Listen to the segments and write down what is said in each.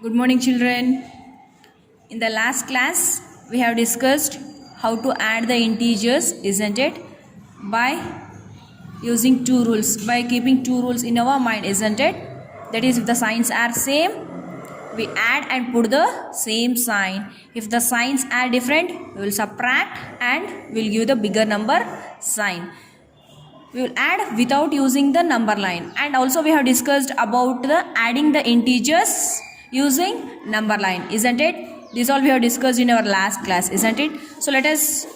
Good morning, children. In the last class, we have discussed how to add the integers, isn't it? By using two rules, by keeping two rules in our mind, isn't it? That is, if the signs are same, we add and put the same sign. If the signs are different, we will subtract and we'll give the bigger number sign. We will add without using the number line, and also we have discussed about the adding the integers using number line, isn't it? This all we have discussed in our last class, isn't it? So let us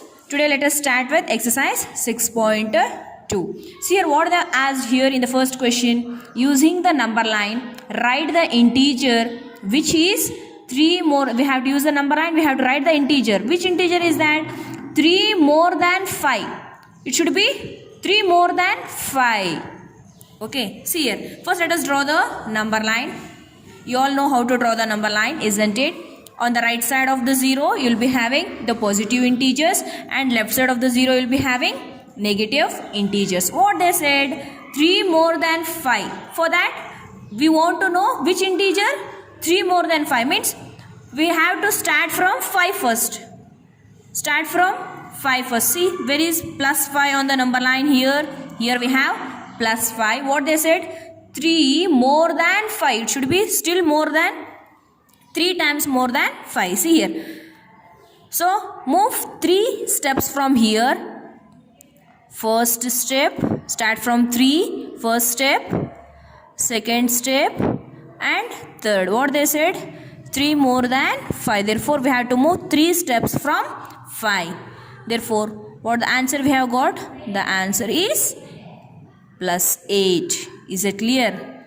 start with exercise 6.2. See here what they have asked here in the first question. Using the number line, write the integer which is 3 more. We have to use the number line, we have to write the integer. Which integer is that? 3 more than 5. It should be 3 more than 5. Okay, see here. First let us draw the number line. You all know how to draw the number line, isn't it? On the right side of the 0, you will be having the positive integers, and left side of the 0, you will be having negative integers. What they said? 3 more than 5. For that, we want to know which integer? 3 more than 5 means we have to start from 5 first. Start from 5 first. See, where is plus 5 on the number line here? Here we have plus 5. What they said? 3 more than 5. It should be still more than 3 times more than 5. See here. So, move 3 steps from here. First step, start from 3. First step, second step, and third. What they said? 3 more than 5. Therefore, we have to move 3 steps from 5. Therefore, what the answer we have got? The answer is plus 8. Is it clear?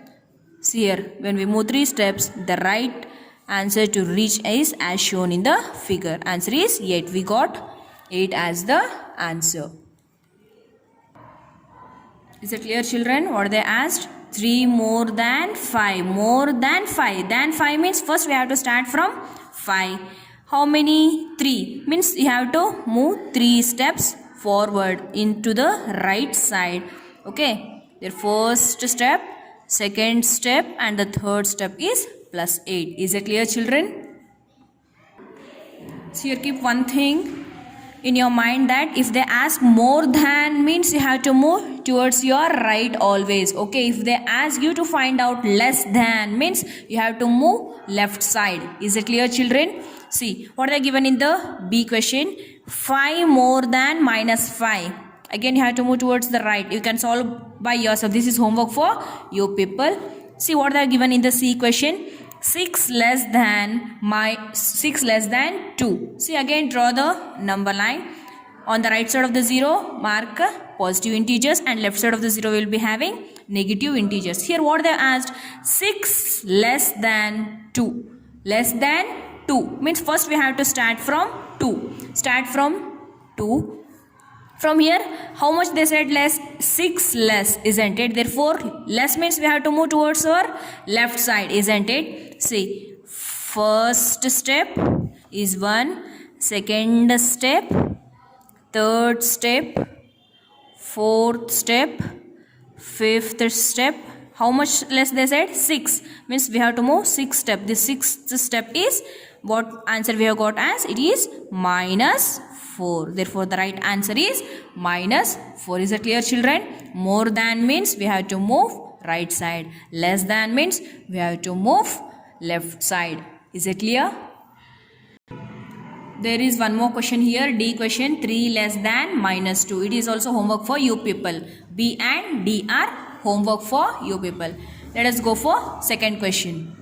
See here, when we move 3 steps, the right answer to reach is as shown in the figure. Answer is 8. We got 8 as the answer. Is it clear, children? What they asked? 3 more than 5. More than 5. Than 5 means first we have to start from 5. How many? 3. Means you have to move 3 steps forward into the right side. Okay. Their first step, second step, and the third step is plus 8. Is it clear, children? So here keep one thing in your mind, that if they ask more than means you have to move towards your right always. Okay, if they ask you to find out less than means you have to move left side. Is it clear, children? See what they given in the B question. 5 more than minus 5. Again you have to move towards the right. You can solve by yourself. This is homework for you people. See what they are given in the C question. 6 less than 2. See, again draw the number line. On the right side of the 0, mark positive integers, and left side of the 0 will be having negative integers. Here what they have asked? 6 less than 2. Less than 2 means first we have to start from 2. Start from 2. From here, how much they said less? 6 less, isn't it? Therefore, less means we have to move towards our left side, isn't it? See, first step is 1, second step, third step, fourth step, fifth step. How much less they said? 6. Means we have to move 6 steps. The sixth step is what answer we have got as? It is minus 4. Therefore, the right answer is minus 4. Is it clear, children? More than means we have to move right side. Less than means we have to move left side. Is it clear? There is one more question here. D question. 3 less than minus 2. It is also homework for you people. B and D are homework for you people. Let us go for second question.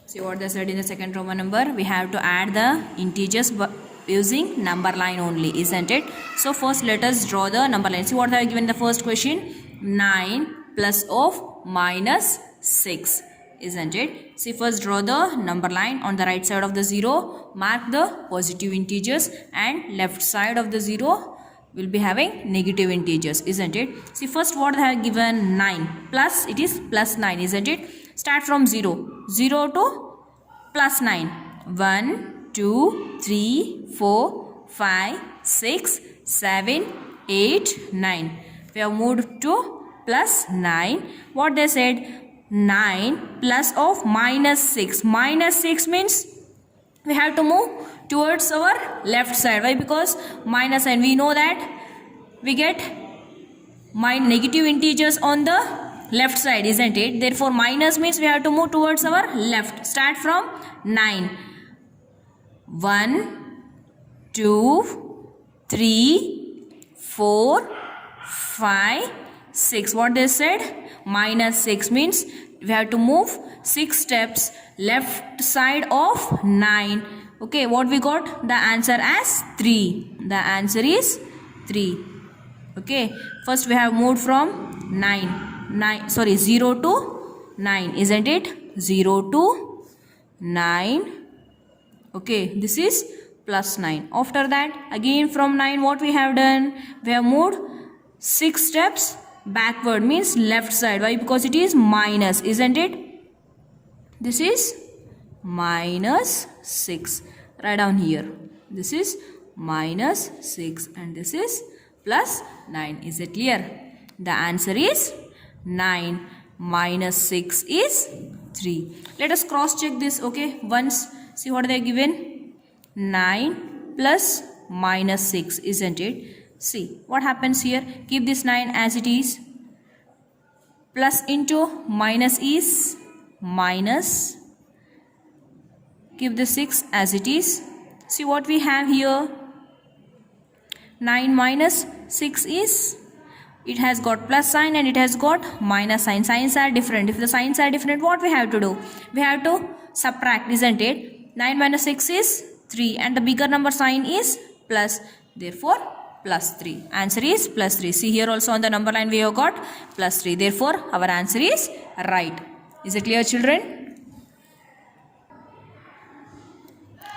See what they said in the second Roman number. We have to add the integers using number line only, isn't it? So first let us draw the number line. See what they are given in the first question. 9 plus of minus 6, isn't it? See, first draw the number line. On the right side of the 0, mark the positive integers, and left side of the 0 will be having negative integers, isn't it? See, first what they have given? 9 plus, it is plus 9, isn't it? Start from 0. 0 to plus 9. 1, 2, 3, 4, 5, 6, 7, 8, 9. We have moved to plus 9. What they said? 9 plus of minus 6. Minus 6 means we have to move towards our left side. Why? Because minus, and we know that we get negative integers on the left side, isn't it? Therefore minus means we have to move towards our left. Start from 9. 1, 2, 3, 4, 5, 6. What they said? Minus 6 means we have to move 6 steps left side of 9. Okay, what we got? The answer as 3. The answer is 3. Okay, first we have moved from 0 to 9, isn't it? 0 to 9. Okay, this is plus 9. After that, again from 9, what we have done? We have moved 6 steps backward, means left side. Why? Because it is minus, isn't it? This is minus 6. Write down here. This is minus 6 and this is plus 9. Is it clear? The answer is 9. Minus 6 is 3. Let us cross check this. Okay, once. See what they are given. 9 plus minus 6, isn't it? See what happens here. Keep this 9 as it is. Plus into minus is minus. Keep the 6 as it is. See what we have here. 9 minus 6 is, it has got plus sign and it has got minus sign. Signs are different. If the signs are different, what we have to do? We have to subtract, isn't it? 9 minus 6 is 3 and the bigger number sign is plus. Therefore plus 3. Answer is plus 3. See here also on the number line we have got plus 3. Therefore our answer is right. Is it clear, children?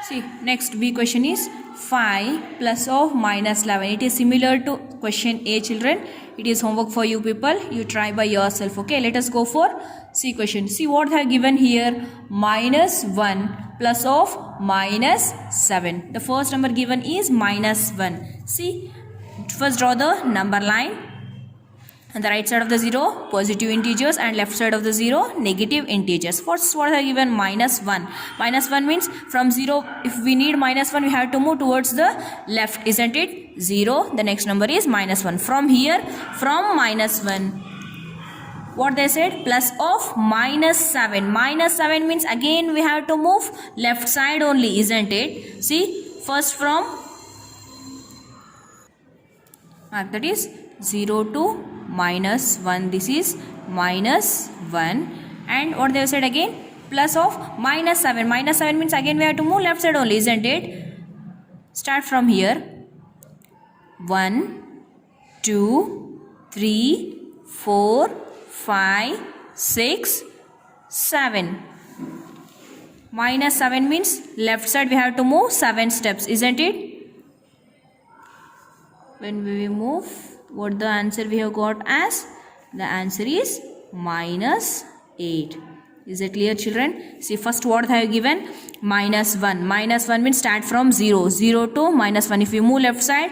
See, next B question is 5 plus of minus 11. It is similar to question A, children. It is homework for you people. You try by yourself. Okay, let us go for C question. See what they have given here. Minus 1 plus of minus 7. The first number given is minus 1. See, first draw the number line. On the right side of the 0, positive integers, and left side of the 0, negative integers. First, what are given? Minus 1. Minus 1 means from 0, if we need minus 1, we have to move towards the left, isn't it? 0, the next number is minus 1. From here, from minus 1, what they said? Plus of minus 7. Minus 7 means again we have to move left side only, isn't it? See, first from, that is 0 to minus 1. This is minus 1. And what they have said again? Plus of minus 7. Minus 7 means again we have to move left side only, isn't it? Start from here. 1, 2, 3, 4, 5, 6, 7. Minus 7 means left side we have to move 7 steps, isn't it? When we move, what the answer we have got as? The answer is minus 8. Is it clear, children? See, first what they have given? Minus 1. Minus 1 means start from 0. 0 to minus 1. If we move left side,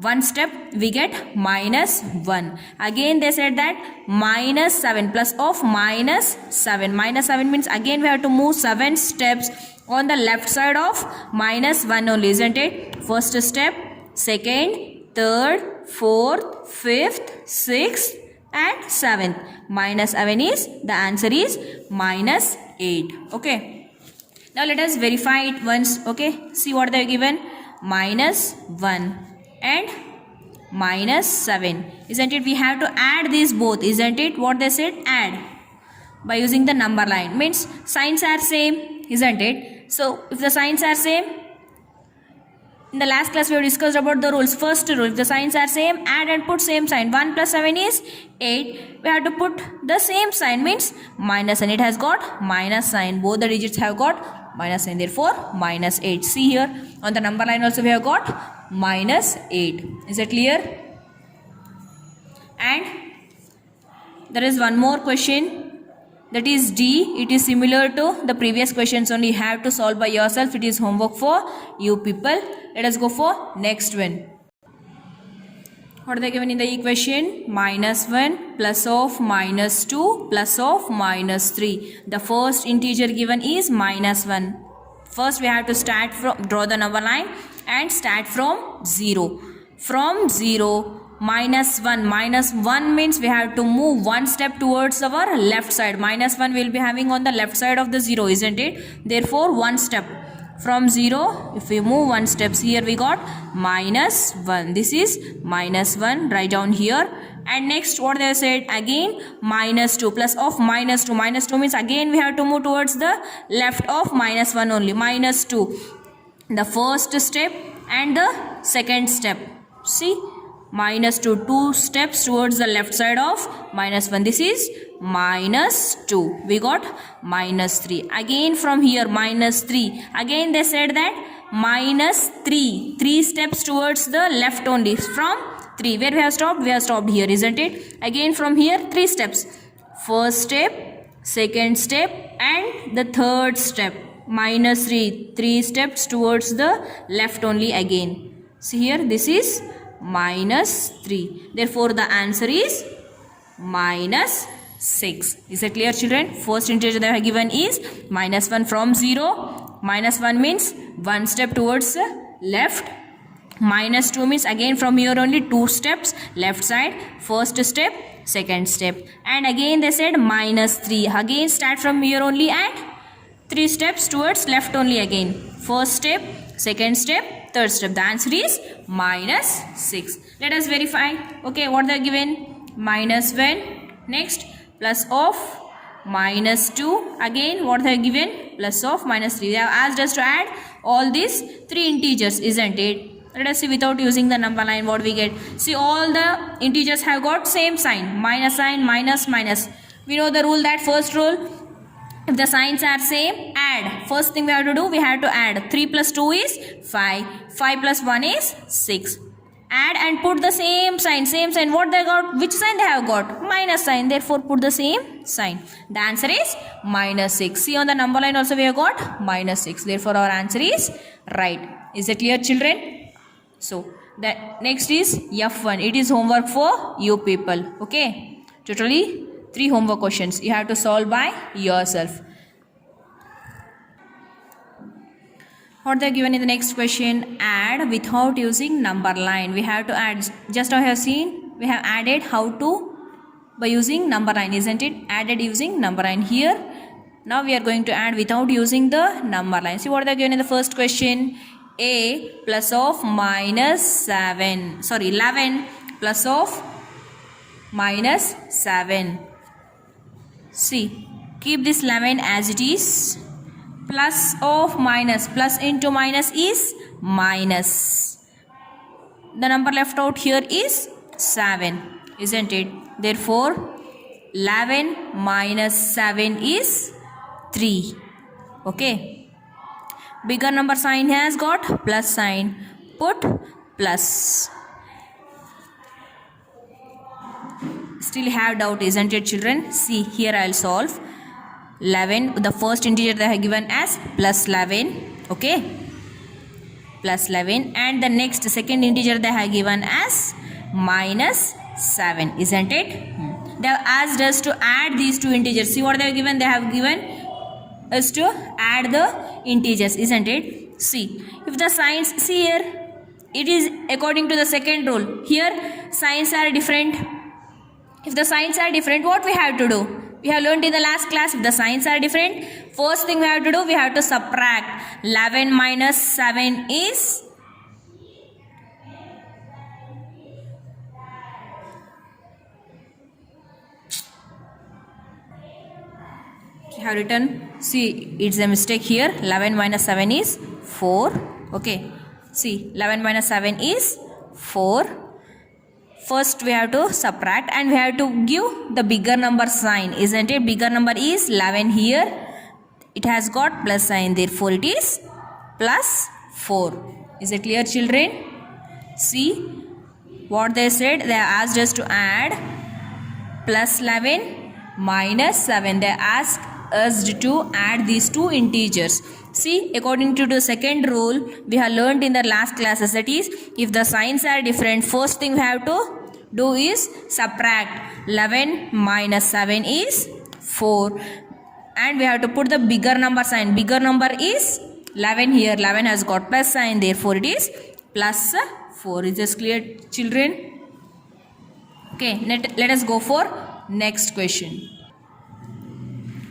one step we get minus 1. Again they said that minus 7 plus of minus 7. Minus 7 means again we have to move 7 steps on the left side of minus 1 only, isn't it? First step, second, third, fourth, fifth, sixth and 7th. Minus 7 is, the answer is minus 8. Okay. Now let us verify it once. Okay. See what they have given. Minus 1 and minus 7. Isn't it? We have to add these both. Isn't it? What they said? Add. By using the number line. Means signs are same. Isn't it? So if the signs are same, in the last class we have discussed about the rules. First rule, if the signs are same, add and put same sign. 1 plus 7 is 8. We have to put the same sign, means minus, and it has got minus sign. Both the digits have got minus sign. Therefore, minus 8. See here, on the number line also we have got minus 8. Is it clear? And there is one more question. That is D. It is similar to the previous questions, only you have to solve by yourself. It is homework for you people. Let us go for next one. What are they given in the equation? -1 plus of -2 plus of -3. The first integer given is -1. First we have to start from, draw the number line and start from 0. From 0, -1. -1 means we have to move one step towards our left side. -1 will be having on the left side of the 0, isn't it? Therefore, one step. From 0, if we move one steps, here we got -1. This is -1, write down here. And next what they said, again -2 plus of -2. -2 means again we have to move towards the left of -1 only. -2, the first step and the second step. See, -2, 2 steps towards the left side of -1. This is -2. We got -3. Again from here -3. Again they said that -3. 3 steps towards the left only. From 3. Where we have stopped? We have stopped here, isn't it? Again from here 3 steps. First step, second step and the third step. -3. 3 steps towards the left only again. See here, this is -3. Therefore the answer is -6. Is it clear, children? First integer they have given is -1 from 0. -1 means one step towards the left. -2 means again from here only 2 steps left side. First step, second step. And again they said -3. Again start from here only and 3 steps towards left only again. First step, second step, third step. The answer is -6. Let us verify. Okay, what they are given? -1. Next, plus of -2. Again, what they are given? Plus of -3. They have asked us to add all these 3 integers, isn't it? Let us see without using the number line what we get. See, all the integers have got same sign. Minus sign, minus, minus. We know the rule, that first rule. If the signs are same, add. First thing we have to do, we have to add. 3 plus 2 is 5. 5 plus 1 is 6. Add and put the same sign. Same sign. What they got? Which sign they have got? Minus sign. Therefore, put the same sign. The answer is -6. See, on the number line also we have got -6. Therefore, our answer is right. Is it clear, children? So, the next is F1. It is homework for you people. Okay. Totally 3 homework questions. You have to solve by yourself. What they are given in the next question? Add without using number line. We have to add. Just now I have seen we have added how to by using number line, isn't it? Added using number line. Here now we are going to add without using the number line. See what they are given in the first question. A plus of -11 plus of -7. See, keep this 11 as it is. Plus of minus. Plus into minus is minus. The number left out here is 7, isn't it? Therefore, 11 minus 7 is 3. Okay. Bigger number sign has got plus sign. Put plus. Still have doubt, isn't it, children? See, here I'll solve. 11, the first integer they have given as plus 11. Okay. Plus 11. And the next second integer they have given as -7, isn't it? They have asked us to add these 2 integers. See what they have given? They have given us to add the integers, isn't it? See, if the signs, see here, it is according to the second rule. Here signs are different. If the signs are different, what we have to do? We have learned in the last class, if the signs are different, first thing we have to do, we have to subtract. 11 minus 7 is I have written, see, it's a mistake here. 11 minus 7 is 4. Okay. See, 11 minus 7 is 4. First we have to subtract and we have to give the bigger number sign, isn't it? Bigger number is 11 here. It has got plus sign, therefore it is plus 4. Is it clear, children? See what they said. They asked us to add plus 11 minus 7. They asked us to add these 2 integers. See, according to the second rule we have learned in the last classes, that is, if the signs are different, first thing we have to do is subtract. 11 minus 7 is 4. And we have to put the bigger number sign. Bigger number is 11 here. 11 has got plus sign. Therefore, it is plus 4. Is this clear, children? Okay, let us go for next question.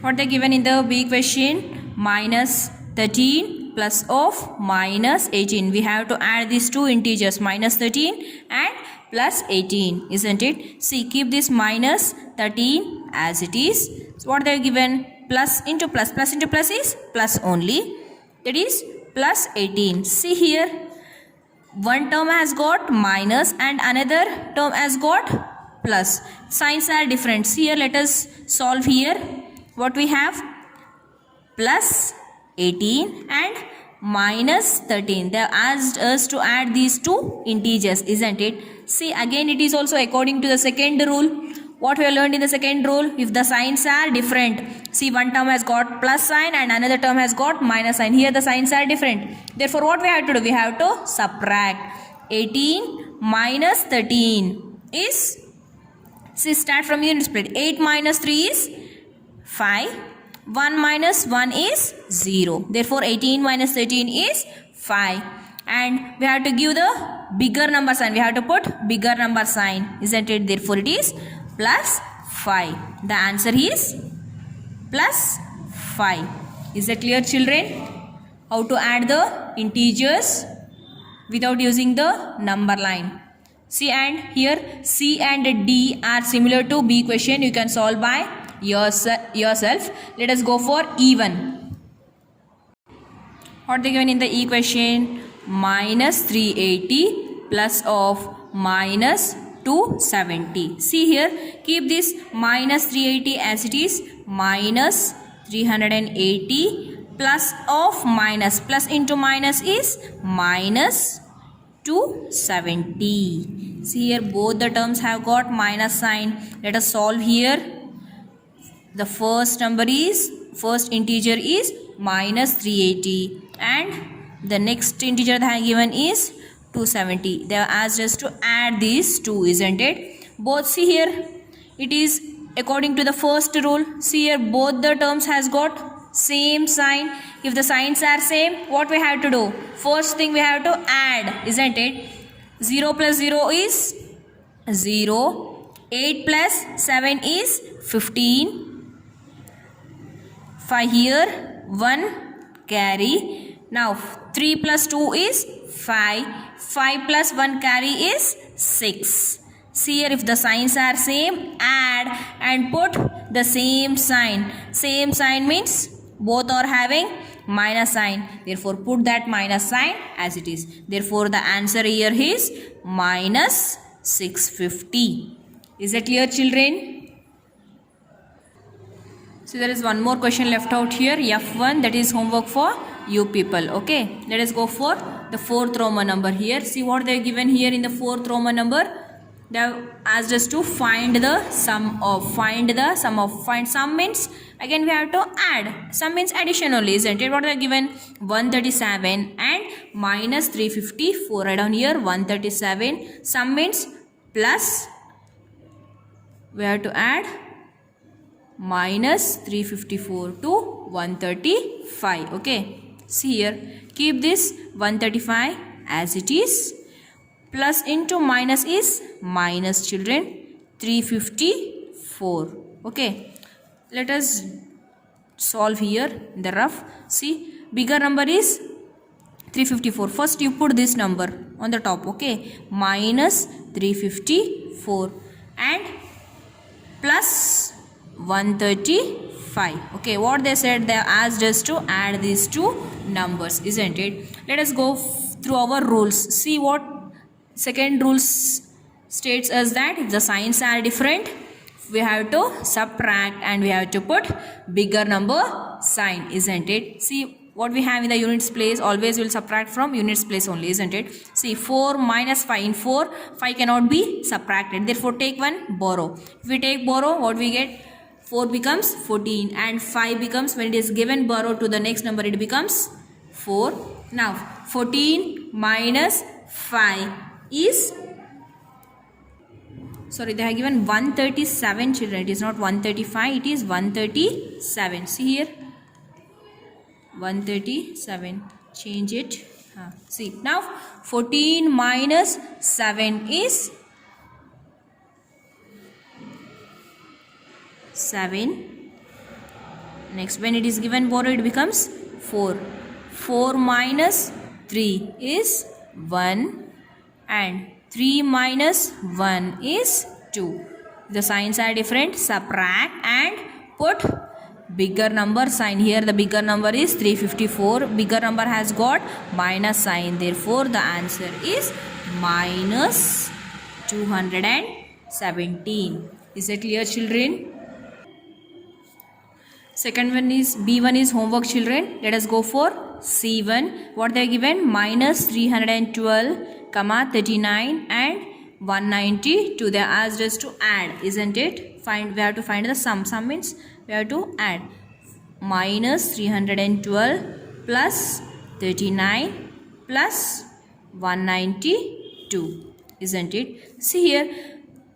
What they given in the B question? Minus 13 plus of minus 18. We have to add these two integers, minus 13 and plus 18, isn't it? See, keep this minus 13 as it is. So what they are given? Plus into plus. Plus into plus is plus only. That is plus 18. See here, one term has got minus and another term has got plus. Signs are different. See here, let us solve here. What we have? Plus 18 and minus 13. They have asked us to add these two integers, isn't it? See, again it is also according to the second rule. What we have learned in the second rule? If the signs are different. See, one term has got plus sign and another term has got minus sign. Here the signs are different. Therefore, what we have to do? We have to subtract. 18 minus 13 is, see, start from unit split. 8 minus 3 is 5. 1 minus 1 is 0. Therefore, 18 minus 13 is 5. And we have to give the bigger number sign. We have to put bigger number sign, isn't it? Therefore, it is plus 5. The answer is plus 5. Is it clear, children? How to add the integers without using the number line. See, and here C and D are similar to B question. You can solve by yourself. Let us go for even. What they given in the E question? Minus 380 plus of minus 270. See here, keep this minus 380 as it is. Minus 380 plus of minus. Plus into minus is minus 270. See here, both the terms have got minus sign. Let us solve here. The first integer is minus 380 and the next integer they have given is 270. They have asked us to add these two, isn't it? Both, see here, it is according to the first rule. See here, both the terms has got same sign. If the signs are same, what we have to do? First thing we have to add, isn't it? 0 plus 0 is 0. 8 plus 7 is 15. 5 here, 1 carry. Now 3 plus 2 is 5. 5 plus 1 carry is 6. See here, if the signs are same, add and put the same sign. Same sign means both are having minus sign. Therefore, put that minus sign as it is. Therefore, the answer here is minus 650. Is it clear, children? So there is one more question left out here, F1, that is homework for you people. Okay, let us go for the fourth Roman number here. See what they are given here in the fourth Roman number. They have asked us to find the sum of. Find sum means again we have to add. Sum means addition only, isn't it? What they are given? 137 and minus 354. Write down here 137. Sum means plus. We have to add minus 354 to 135. Okay, see here, keep this 135 as it is. Plus into minus is minus, children, 354. Okay, let us solve here in the rough. See, bigger number is 354. First you put this number on the top. Okay, minus 354 and plus 135. Okay, what they said, they asked us to add these two numbers, isn't it? Let us go through our rules. See what second rules states us that if the signs are different, we have to subtract and we have to put bigger number sign, isn't it? See what we have in the units place, always will subtract from units place only, isn't it? See, 4 minus 5. In 4, 5 cannot be subtracted. Therefore, take one borrow. If we take borrow, what we get? 4 becomes 14 and 5 becomes, when it is given borrow to the next number, it becomes 4. Now, 14 minus 5 is sorry, they have given 137 children. It is not 135, it is 137. See here, 137. Change it. See, now 14 minus 7 is 7. Next, when it is given borrow, it becomes 4. 4 minus 3 is 1. And 3 minus 1 is 2. The signs are different. Subtract and put bigger number sign. Here the bigger number is 354. Bigger number has got minus sign. Therefore, the answer is minus 217. Is it clear, children? Second one is B1 is homework, children. Let us go for C1. What they are given? Minus 312, 39 and 192. They are asked us to add, isn't it? We have to find the sum. Sum means we have to add. Minus 312 plus 39 plus 192, isn't it? See here,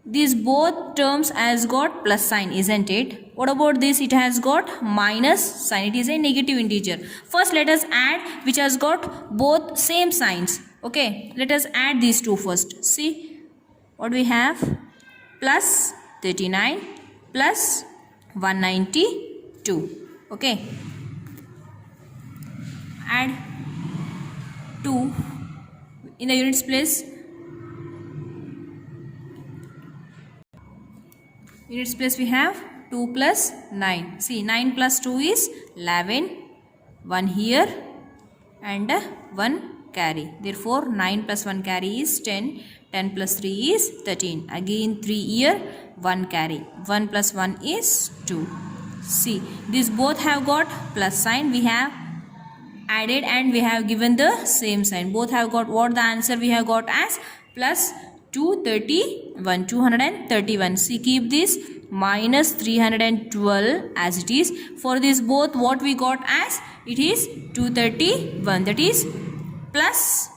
these both terms has got plus sign, isn't it? What about this? It has got minus sign. It is a negative integer. First let us add which has got both same signs. Okay, let us add these two first. See what we have? Plus 39 plus 192. Okay, add 2 in the units place. Units place we have 2 plus 9. See, 9 plus 2 is 11. 1 here and 1 carry. Therefore, 9 plus 1 carry is 10. 10 plus 3 is 13. Again 3 here, 1 carry. 1 plus 1 is 2. See, these both have got plus sign. We have added and we have given the same sign. Both have got what the answer we have got as plus 231. See, keep this minus 312 as it is. For this both what we got as it is 231, that is plus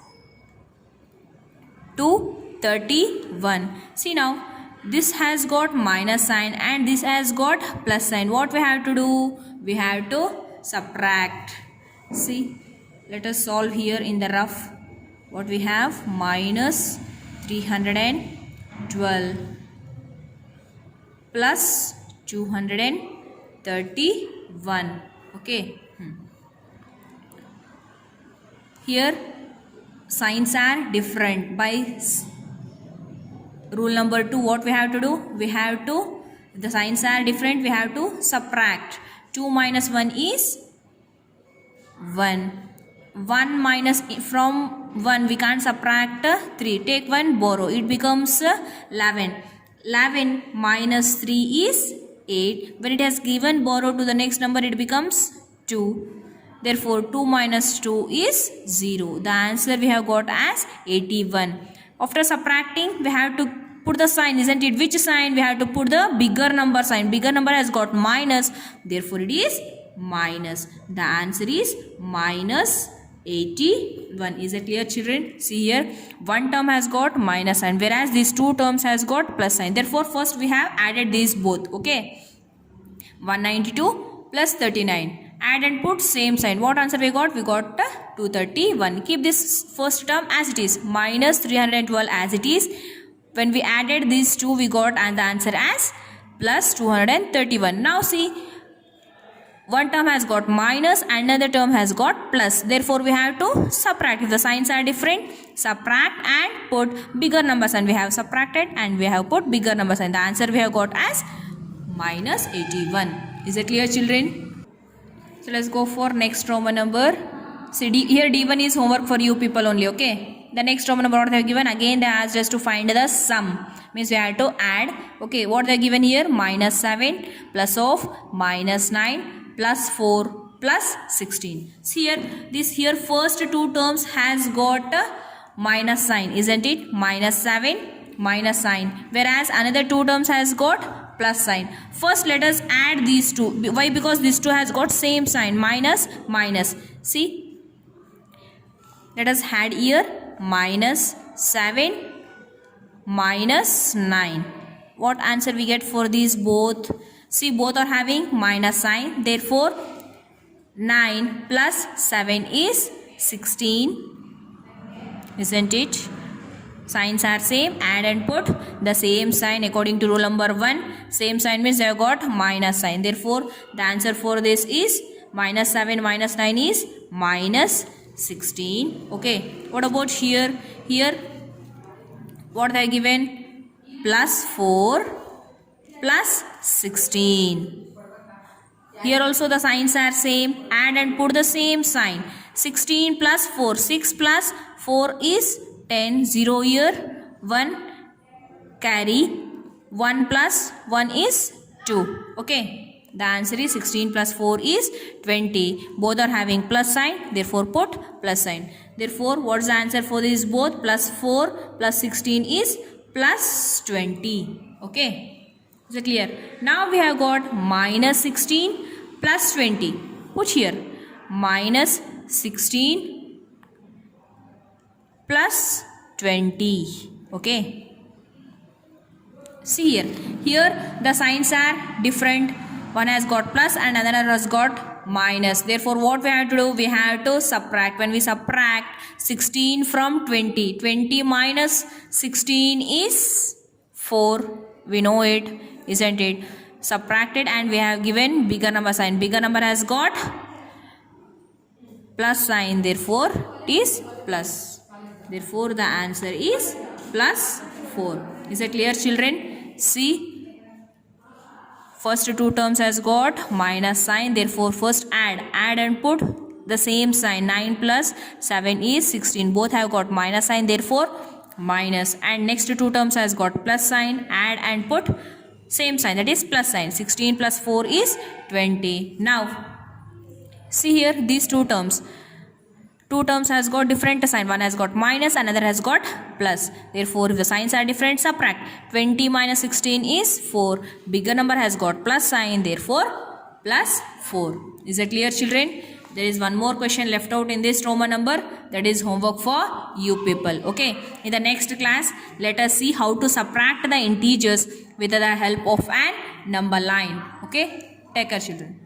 231. See, now this has got minus sign and this has got plus sign. What we have to do? We have to subtract. See, let us solve here in the rough. What we have? Minus 312 plus 231. Okay. Here signs are different. By rule number 2, what we have to do? We have to, the signs are different, we have to subtract. 2 minus 1 is 1. 1 minus, from 1 we can't subtract 3. Take 1, borrow. It becomes 11. 11 minus 3 is 8. When it has given borrow to the next number, it becomes 2. Therefore, 2 minus 2 is 0. The answer we have got as 81. After subtracting, we have to put the sign, isn't it? Which sign? We have to put the bigger number sign. Bigger number has got minus. Therefore, it is minus. The answer is minus 81. Is it clear, children? See here, one term has got minus sign, whereas these two terms has got plus sign. Therefore, first we have added these both. Okay, 192 plus 39. Add and put same sign. What answer we got? We got 231. Keep this first term as it is. Minus 312 as it is. When we added these two, we got and the answer as plus 231. Now see, one term has got minus, another term has got plus. Therefore, we have to subtract. If the signs are different, subtract and put bigger number sign. We have subtracted and we have put bigger number sign. The answer we have got as minus 81. Is it clear, children? So let's go for next Roman number. See, here D1 is homework for you people only. Okay. The next Roman number what they have given, again they asked us to find the sum. Means we have to add. Okay, what they are given here? Minus 7 plus of minus 9 plus 4 plus 16. See here, this here first two terms has got a minus sign, isn't it? Minus 7 minus sign, whereas another two terms has got plus sign. First let us add these two. Why? Because these two has got same sign, minus minus. See, let us add here minus 7 minus 9. what answer we get for these both? See, both are having minus sign. Therefore, 9 plus 7 is 16. Isn't it? Signs are same. Add and put the same sign according to rule number 1. Same sign means I have got minus sign. Therefore, the answer for this is minus 7 minus 9 is minus 16. Okay. What about here? Here, what they are given? Plus 4 plus 16. Here also the signs are same. Add and put the same sign. 16 plus 4. 6 plus 4 is 10. 0 here. 1 carry. 1 plus 1 is 2. Okay. The answer is 16 plus 4 is 20. Both are having plus sign. Therefore put plus sign. Therefore what is the answer for these both? Plus 4 plus 16 is plus 20. Okay. Is it clear? Now we have got minus 16 plus 20. Put here. Minus 16 plus 20. Okay. See here. Here the signs are different. One has got plus and another has got minus. Therefore what we have to do? We have to subtract. When we subtract 16 from 20. 20 minus 16 is 4. We know it. Isn't it? Subtracted and we have given bigger number sign. Bigger number has got plus sign. Therefore it is plus. Therefore the answer is plus 4. Is it clear, children? See. First two terms has got minus sign. Therefore first add. Add and put the same sign. 9 plus 7 is 16. Both have got minus sign. Therefore minus. And next two terms has got plus sign. Add and put same sign, that is plus sign. 16 plus 4 is 20. Now see here these two terms. Two terms has got different sign. One has got minus, another has got plus. Therefore if the signs are different, subtract. 20 minus 16 is 4. Bigger number has got plus sign. Therefore plus 4. Is it clear, children? There is one more question left out in this Roman number. That is homework for you people. Okay. In the next class, let us see how to subtract the integers with the help of an number line. Okay. Take care, children.